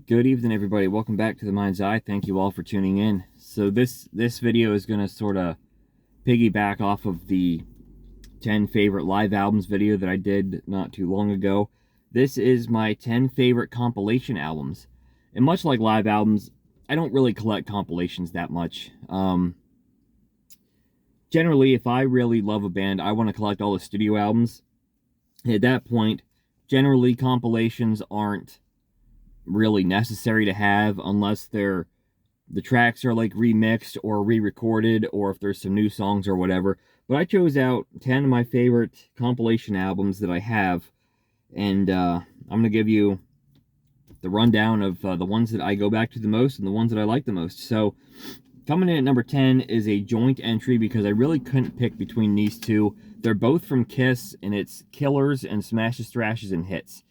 Good evening, everybody. Welcome back to the Mind's Eye. Thank you all for tuning in. So this video is going to sort of piggyback off of the 10 favorite live albums video that I did not too long ago. This is my 10 favorite compilation albums. And much like live albums, I don't really collect compilations that much. Generally, if I really love a band, I want to collect all the studio albums. At that point, generally compilations aren't really necessary to have unless the tracks are like remixed or re-recorded, or if there's some new songs or whatever. But I chose out 10 of my favorite compilation albums that I have, and I'm going to give you the rundown of the ones that I go back to the most and the ones that I like the most. So coming in at number 10 is a joint entry because I really couldn't pick between these two. They're both from Kiss, and it's Killers and Smashes, Thrashes, and Hits.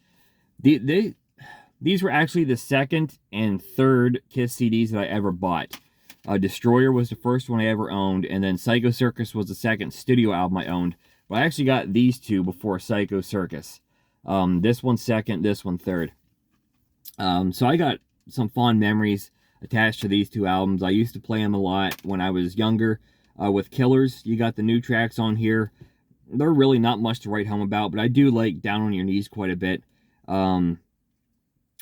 These were actually the second and third Kiss CDs that I ever bought. Destroyer was the first one I ever owned, and then Psycho Circus was the second studio album I owned. But I actually got these two before Psycho Circus. This one second, this one third. So I got some fond memories attached to these two albums. I used to play them a lot when I was younger. With Killers, you got the new tracks on here. They're really not much to write home about, but I do like Down on Your Knees quite a bit.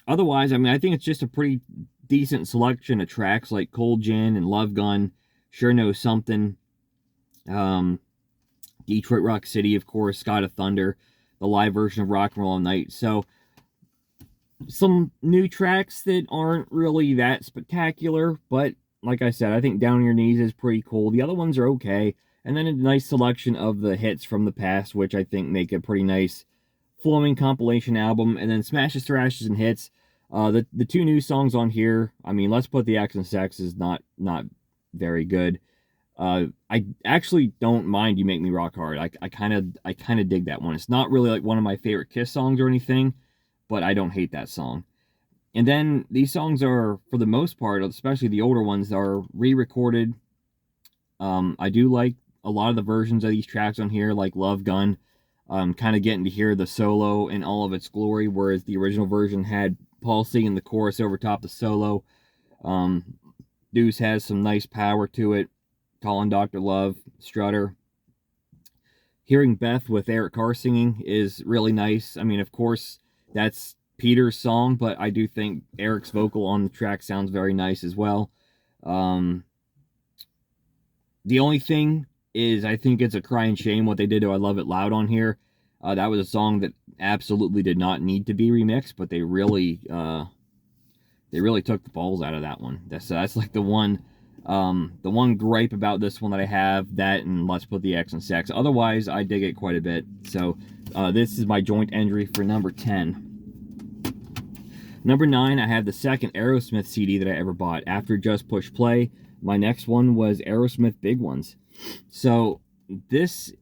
Otherwise, I mean, I think it's just a pretty decent selection of tracks like Cold Gin and Love Gun, Sure Knows Something, Detroit Rock City, of course, God of Thunder, the live version of Rock and Roll All Night. So, some new tracks that aren't really that spectacular, but like I said, I think Down on Your Knees is pretty cool. The other ones are okay. And then a nice selection of the hits from the past, which I think make a pretty nice flowing compilation album. And then Smashes, Thrashes, and Hits. The two new songs on here, I mean, Let's Put the X in Sex is not very good. I actually don't mind You Make Me Rock Hard. I kind of dig that one. It's not really like one of my favorite Kiss songs or anything, but I don't hate that song. And then these songs are, for the most part, especially the older ones, are re-recorded. I do like a lot of the versions of these tracks on here, like Love Gun. Kind of getting to hear the solo in all of its glory, whereas the original version had Paul singing the chorus over top the solo. Deuce has some nice power to it. Calling Dr. Love, Strutter. Hearing Beth with Eric Carr singing is really nice. I mean, of course, that's Peter's song, but I do think Eric's vocal on the track sounds very nice as well. The only thing is, I think it's a crying shame what they did to I Love It Loud on here. That was a song that absolutely did not need to be remixed, but they really took the balls out of that one. That's like the one gripe about this one that I have, that and Let's Put the X in Sex. Otherwise, I dig it quite a bit. So this is my joint entry for number 10. Number 9, I have the second Aerosmith CD that I ever bought. After Just Push Play, my next one was Aerosmith Big Ones. So this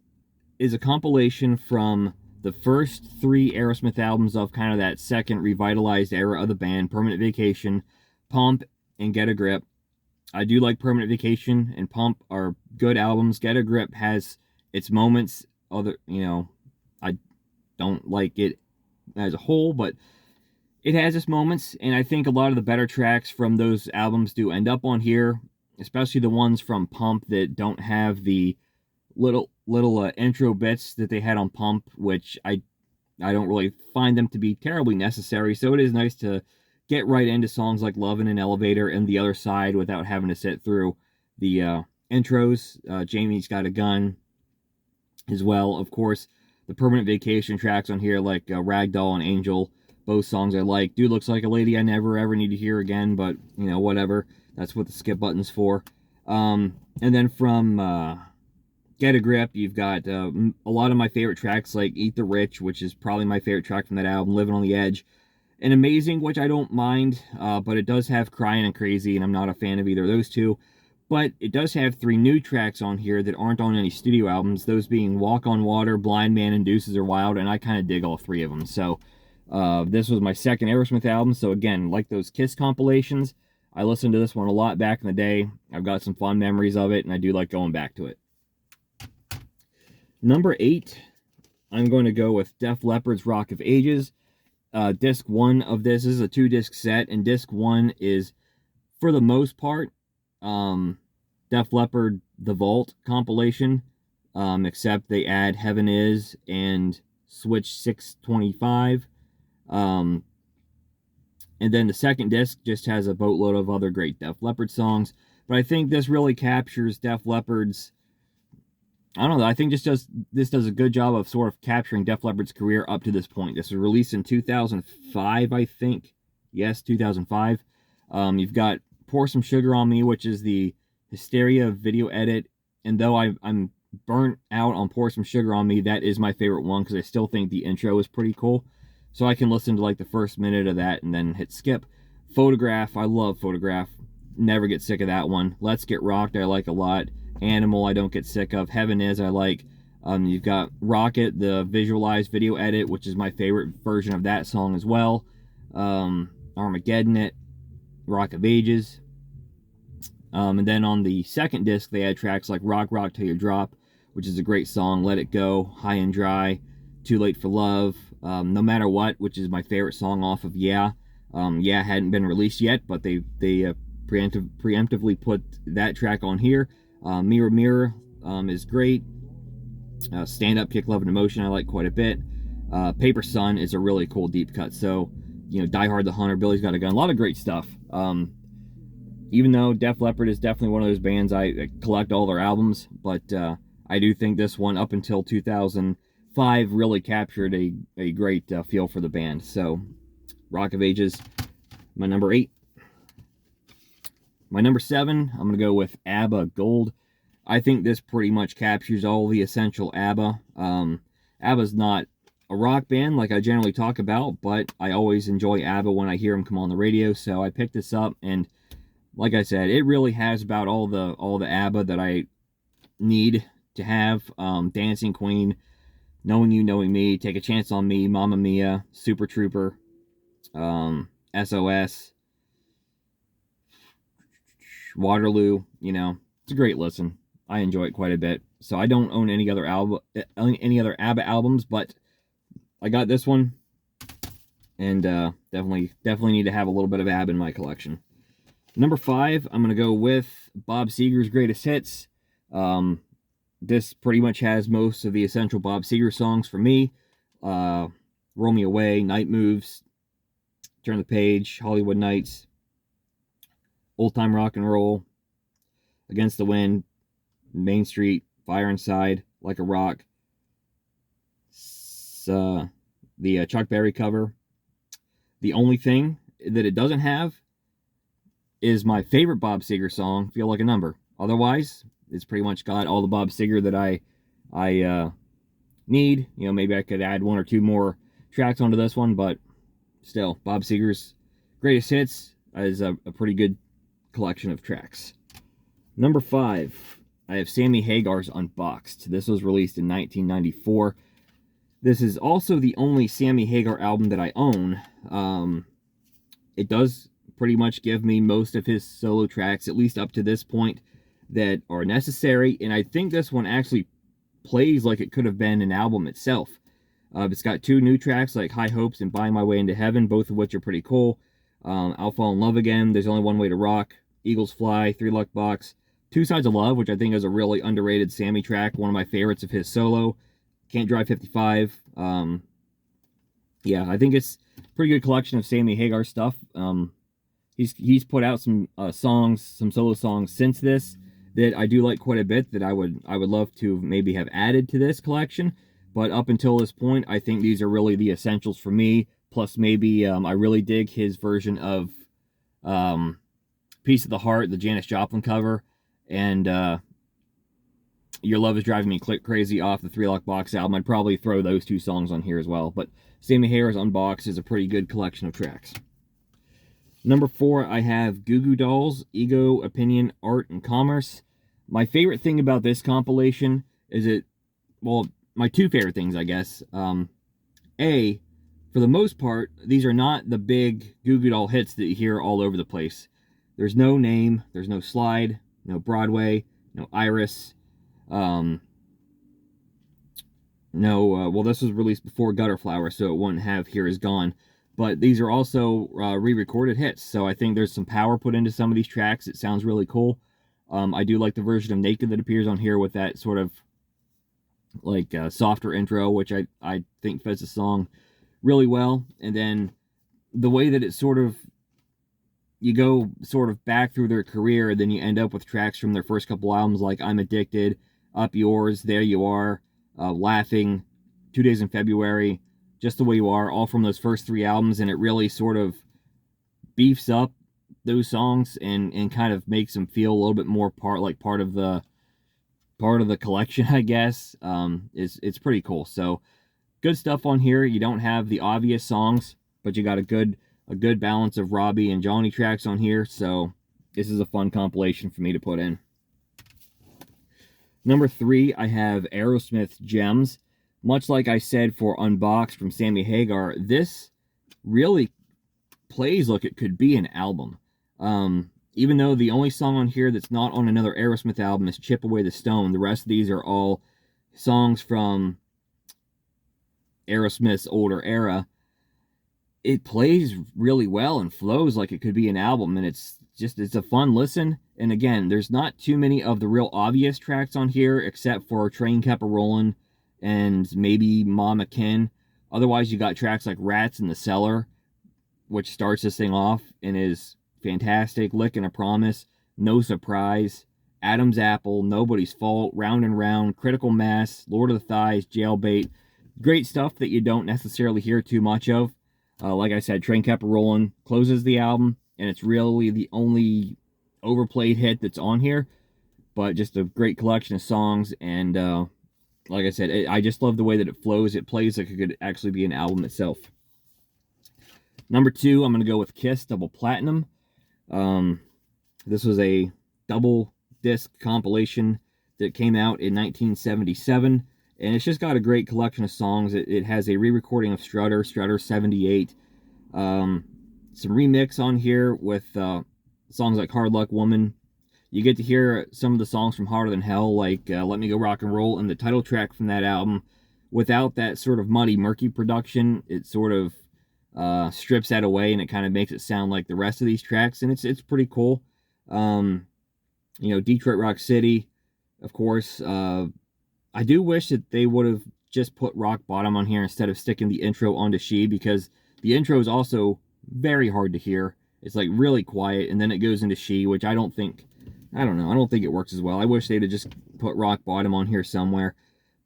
is a compilation from the first 3 Aerosmith albums of kind of that second revitalized era of the band: Permanent Vacation, Pump, and Get a Grip. I do like Permanent Vacation and Pump are good albums. Get a Grip has its moments. I don't like it as a whole, but it has its moments, and I think a lot of the better tracks from those albums do end up on here, especially the ones from Pump that don't have the little intro bits that they had on Pump, which I don't really find them to be terribly necessary. So it is nice to get right into songs like Love in an Elevator and The Other Side without having to sit through the intros. Jamie's Got a Gun as well. Of course, the Permanent Vacation tracks on here, like Ragdoll and Angel, both songs I like. Dude Looks Like a Lady I never ever need to hear again, but whatever. That's what the skip button's for. And then from Get a Grip, you've got a lot of my favorite tracks, like Eat the Rich, which is probably my favorite track from that album, Living on the Edge, and Amazing, which I don't mind, but it does have Crying and Crazy, and I'm not a fan of either of those two. But it does have 3 new tracks on here that aren't on any studio albums, those being Walk on Water, Blind Man, and Deuces Are Wild, and I kind of dig all 3 of them. So this was my second Aerosmith album, so again, like those Kiss compilations, I listened to this one a lot back in the day. I've got some fond memories of it, and I do like going back to it. Number 8, I'm going to go with Def Leppard's Rock of Ages. disc 1 of this. This is a 2-disc set, and disc 1 is, for the most part, Def Leppard The Vault compilation, except they add Heaven Is and Switch 625. And then the second disc just has a boatload of other great Def Leppard songs. But I think this really captures Def Leppard's, I don't know, I think this does a good job of sort of capturing Def Leppard's career up to this point. This was released in 2005, I think. Yes, 2005. You've got Pour Some Sugar on Me, which is the Hysteria video edit. And though I'm burnt out on Pour Some Sugar on Me, that is my favorite one because I still think the intro is pretty cool. So I can listen to like the first minute of that and then hit skip. Photograph, I love Photograph. Never get sick of that one. Let's Get Rocked, I like a lot. Animal, I don't get sick of. Heaven Is, I like. You've got Rocket, the visualized video edit, which is my favorite version of that song as well. Armageddon It, Rock of Ages. And then on the second disc, they had tracks like Rock Rock Till You Drop, which is a great song. Let It Go, High and Dry, Too Late for Love, No Matter What, which is my favorite song off of Yeah. Yeah hadn't been released yet, but they preemptively put that track on here. Mirror Mirror is great. Stand Up, Kick Love and Emotion I like quite a bit. Paper Sun is a really cool deep cut. So, you know, Die Hard the Hunter, Billy's Got a Gun, a lot of great stuff. Even though Def Leppard is definitely one of those bands, I collect all their albums, but I do think this one, up until 2005, really captured a great feel for the band. So, Rock of Ages, my number 8. My number 7, I'm going to go with ABBA Gold. I think this pretty much captures all the essential ABBA. ABBA's not a rock band like I generally talk about, but I always enjoy ABBA when I hear them come on the radio, so I picked this up, and like I said, it really has about all the ABBA that I need to have. Dancing Queen, Knowing You, Knowing Me, Take a Chance on Me, Mamma Mia, Super Trooper, SOS, Waterloo. You know, it's a great listen. I enjoy it quite a bit. So I don't own any other ABBA albums, but I got this one, and definitely need to have a little bit of ABBA in my collection. Number 5, I'm going to go with Bob Seger's Greatest Hits. This pretty much has most of the essential Bob Seger songs for me. Roll Me Away, Night Moves, Turn the Page, Hollywood Nights, Old Time Rock and Roll, Against the Wind, Main Street, Fire Inside, Like a Rock, the Chuck Berry cover. The only thing that it doesn't have is my favorite Bob Seger song, Feel Like a Number. Otherwise, it's pretty much got all the Bob Seger that I need. You know, maybe I could add 1 or 2 more tracks onto this one, but still, Bob Seger's Greatest Hits is a pretty good collection of tracks. Number 5, I have Sammy Hagar's Unboxed. This was released in 1994. This is also the only Sammy Hagar album that I own. It does pretty much give me most of his solo tracks, at least up to this point, that are necessary, and I think this one actually plays like it could have been an album itself. It's got 2 new tracks like High Hopes and Buy My Way into Heaven, both of which are pretty cool. I'll Fall in Love Again, There's Only One Way to Rock, Eagles Fly, 3 Luck Box, Two Sides of Love, which I think is a really underrated Sammy track, one of my favorites of his solo. Can't Drive 55. Yeah, I think it's a pretty good collection of Sammy Hagar stuff. He's put out some songs, some solo songs since this that I do like quite a bit, that I would love to maybe have added to this collection. But up until this point, I think these are really the essentials for me. Plus, maybe I really dig his version of Piece of the Heart, the Janis Joplin cover, and Your Love Is Driving Me Crazy off the 3 Luck Box album. I'd probably throw those 2 songs on here as well. But Sammy Hagar's Unboxed is a pretty good collection of tracks. Number 4, I have Goo Goo Dolls, Ego, Opinion, Art, and Commerce. My favorite thing about this compilation is well, my 2 favorite things, I guess. A, for the most part, these are not the big Goo Goo Doll hits that you hear all over the place. There's no Name, there's no Slide, no Broadway, no Iris. Well, this was released before Gutter Flower, so it wouldn't have Here Is Gone. but these are also re-recorded hits. So I think there's some power put into some of these tracks. It sounds really cool. I do like the version of Naked that appears on here with that sort of like softer intro, which I think fits the song really well. And then the way that it sort of, you go sort of back through their career, then you end up with tracks from their first couple albums like I'm Addicted, Up Yours, There You Are, Laughing, 2 Days in February, Just the Way You Are, all from those first 3 albums, and it really sort of beefs up those songs and kind of makes them feel a little bit more part of the collection, I guess. It's pretty cool. So good stuff on here. You don't have the obvious songs, but you got a good balance of Robbie and Johnny tracks on here. So this is a fun compilation for me to put in. Number 3, I have Aerosmith's Gems. Much like I said for Unboxed from Sammy Hagar, this really plays like it could be an album. Even though the only song on here that's not on another Aerosmith album is Chip Away the Stone, the rest of these are all songs from Aerosmith's older era. It plays really well and flows like it could be an album, and it's a fun listen. And again, there's not too many of the real obvious tracks on here, except for Train Kept A-Rollin' and maybe Mama Kin. Otherwise, you got tracks like Rats in the Cellar, which starts this thing off and is fantastic. Lickin' a Promise, No Surprise, Adam's Apple, Nobody's Fault, Round and Round, Critical Mass, Lord of the Thighs, Jailbait. Great stuff that you don't necessarily hear too much of. Like I said, Train Kept A-Rollin' closes the album, and it's really the only overplayed hit that's on here. But just a great collection of songs, and like I said, I just love the way that it flows. It plays like it could actually be an album itself. Number 2, I'm going to go with Kiss Double Platinum. This was a double disc compilation that came out in 1977, and it's just got a great collection of songs. It has a re-recording of Strutter 78, some remix on here with songs like Hard Luck Woman. You get to hear some of the songs from Harder Than Hell, like Let Me Go Rock and Roll, and the title track from that album. Without that sort of muddy, murky production, it sort of strips that away, and it kind of makes it sound like the rest of these tracks, and it's pretty cool. You know, Detroit Rock City, of course. I do wish that they would have just put Rock Bottom on here instead of sticking the intro onto She, because the intro is also very hard to hear. It's like really quiet, and then it goes into She, which I don't think it works as well. I wish they'd have just put Rock Bottom on here somewhere.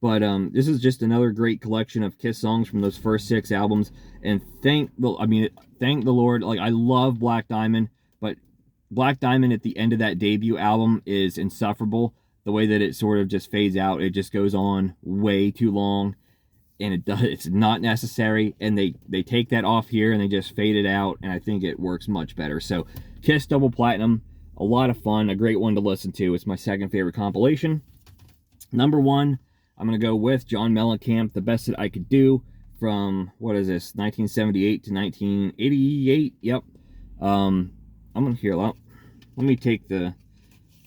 But this is just another great collection of Kiss songs from those first 6 albums. And thank the Lord. Like, I love Black Diamond, but Black Diamond at the end of that debut album is insufferable. The way that it sort of just fades out, it just goes on way too long, and it's not necessary. And they take that off here and they just fade it out, and I think it works much better. So Kiss Double Platinum, a lot of fun, a great one to listen to. It's my second favorite compilation. Number 1, I'm going to go with John Mellencamp, The Best That I Could Do, from, what is this, 1978 to 1988. Yep. I'm going to hear a lot. Let me take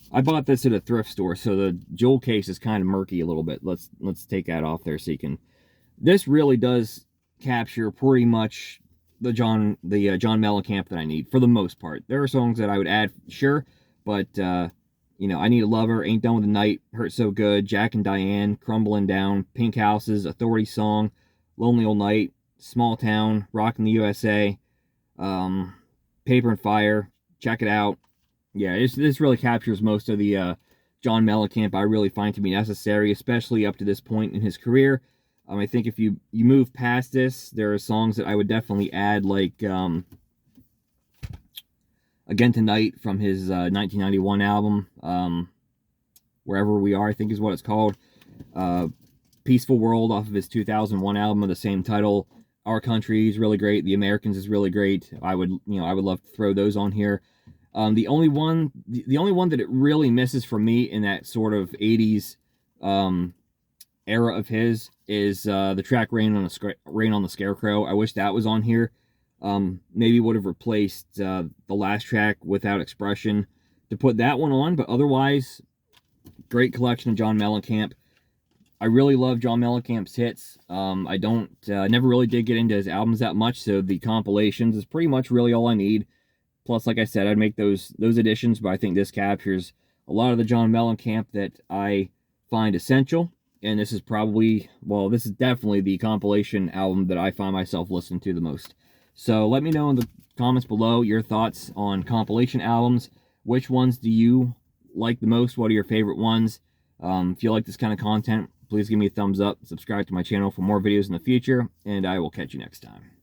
I bought this at a thrift store, so the jewel case is kind of murky a little bit. Let's take that off there so you can. This really does capture pretty much the John Mellencamp that I need, for the most part. There are songs that I would add, sure, but you know, I Need a Lover, Ain't Done with the Night, Hurt So Good, Jack and Diane, Crumbling Down, Pink Houses, Authority Song, Lonely Old Night, Small Town, Rockin' the USA, Paper and Fire, Check It Out. Yeah, this really captures most of the John Mellencamp I really find to be necessary, especially up to this point in his career. I think if you move past this, there are songs that I would definitely add, like Again Tonight from his 1991 album, Wherever We Are, I think is what it's called. Peaceful World off of his 2001 album of the same title. Our Country is really great. The Americans is really great. I would love to throw those on here. The only one that it really misses for me in that sort of 80s era of his is the track Rain on the Scarecrow. I wish that was on here. Maybe would have replaced the last track, Without Expression, to put that one on, but otherwise, great collection of John Mellencamp. I really love John Mellencamp's hits. I don't never really did get into his albums that much, so the compilations is pretty much really all I need. Plus, like I said, I'd make those additions, but I think this captures a lot of the John Mellencamp that I find essential. And this is probably, well, this is definitely the compilation album that I find myself listening to the most. So let me know in the comments below your thoughts on compilation albums. Which ones do you like the most? What are your favorite ones? If you like this kind of content, please give me a thumbs up. Subscribe to my channel for more videos in the future, and I will catch you next time.